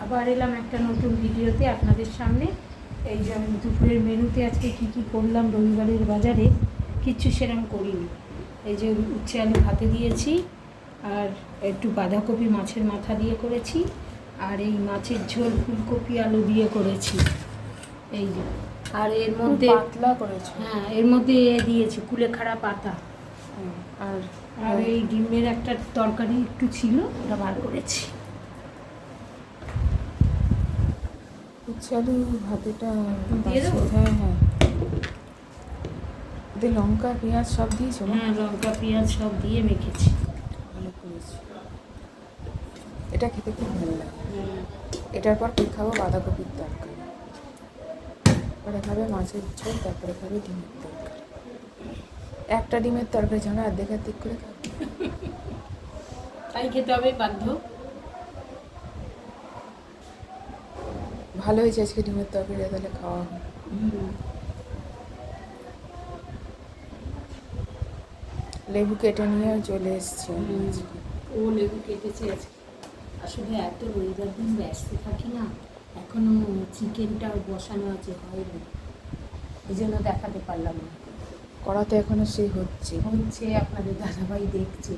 আবার এলাম একটা নতুন ভিডিওতে আপনাদের সামনে। এই যে আমি দুপুরের মেনুতে আজকে কী কী করলাম রবিবারের বাজারে, কিচ্ছু সেরকম করিনি। এই যে উচ্ছে আলু ভাতে দিয়েছি, আর একটু বাঁধাকপি মাছের মাথা দিয়ে করেছি, আর এই মাছের ঝোল ফুলকপি আলু দিয়ে করেছি। এই যে আর এর মধ্যে পাতলা করেছি। হ্যাঁ, এর মধ্যে দিয়েছি কুলেখাড়া পাতা, আর আর এই ডিমের একটা তরকারি একটু ছিল, ওটা বার করেছি। উচ্ছে আলু ভাতেটা দিয়ে দেবো? হ্যাঁ হ্যাঁ, ওদের লঙ্কা পেঁয়াজ সব দিয়েছো না? হ্যাঁ, লঙ্কা পেঁয়াজ সব দিয়ে মেখেছি। ভালো করেছি, এটা খেতে খুব ভালো লাগে। এটার পর কি খাবো? বাঁধাকপির তরকারি, তারপরে খাবে মাছের ঝোল, তারপরে খাবে ডিমের তরকারি। একটা ডিমের তরকারি ছাড়া অর্ধেক অর্ধেক করে খাবে, তাই খেতে হবে বাধ্য। ভালো হয়েছে আজকে ডিমের তরকারি, তাহলে খাওয়া হবে। লেবু কেটে নিয়ে চলে এসছে আজকে। ও লেবু কেটেছে আজকে। আসলে এত রবিবার দিন ব্যস্ত থাকি না, এখনো চিকেনটা বসানো আছে, হয়নি, এই জন্য দেখাতে পারলাম না। কড়াতে এখনো সেই হচ্ছে। আপনাদের দাদাভাই দেখছে,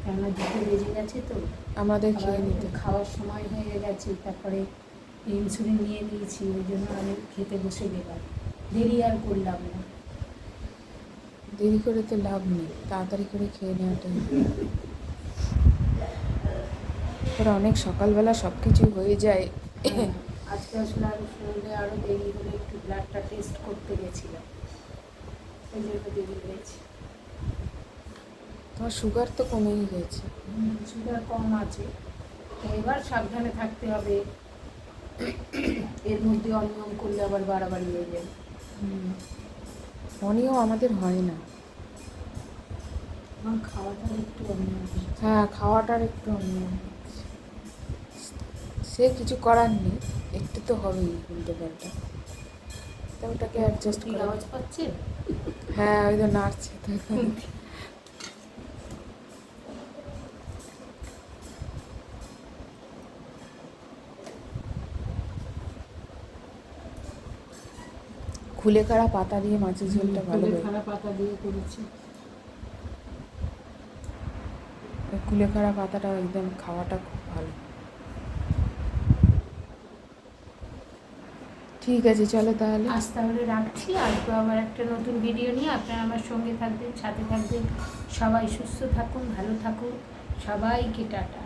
কেননা 2টো বেজে গেছে তো, আমাদের খেয়ে নিতে খাওয়ার সময় হয়ে গেছে। তারপরে ইনসুলিন নিয়ে নিয়েছি, ওই জন্য আমি খেতে বসে গেলাম, দেরি আর করলাম না। দেরি করে তো লাভ নেই, তাড়াতাড়ি করে খেয়ে নেওয়াটাই। ওরা অনেক সকালবেলা সব কিছু হয়ে যায়। আজকে আসলে আরও শুনলে আরও দেরি হলে, একটু ব্লাডটা টেস্ট করতে গেছিলাম, ওই জন্য দেরি হয়েছে। তোমার সুগার তো কমেই গেছে। সুগার কম আছে, এবার সাবধানে থাকতে হবে। এর মধ্যে অনিয়ম করলে আবার বাড়াবাড়ি হয়ে যায়। অনিয়ম আমাদের হয় না। আমার খাওয়াটার একটু অনিয়ম হচ্ছে। হ্যাঁ, খাওয়াটার একটু অনিয়ম হচ্ছে, সে কিছু করার নেই, একটু তো হবেই উল্টো পাল্টা, তো ওটাকে অ্যাডজাস্ট করে। আওয়াজ পাচ্ছে? হ্যাঁ, ওই তো নাড়ছে তো। কুলেখাড়া পাতা দিয়ে মাছের ঝোলটা ভালো লাগে। কুলেখাড়া পাতা দিয়ে করেছি। কুলেখাড়া পাতাটা একদম খাওয়াটা খুব ভালো। ঠিক আছে, চলো তাহলে। আজ তাহলে রাখছি, আসবো আবার একটা নতুন ভিডিও নিয়ে। আপনারা আমার সঙ্গে থাকবেন, সাথে থাকবেন। সবাই সুস্থ থাকুন, ভালো থাকুন, সবাইকে টাটা।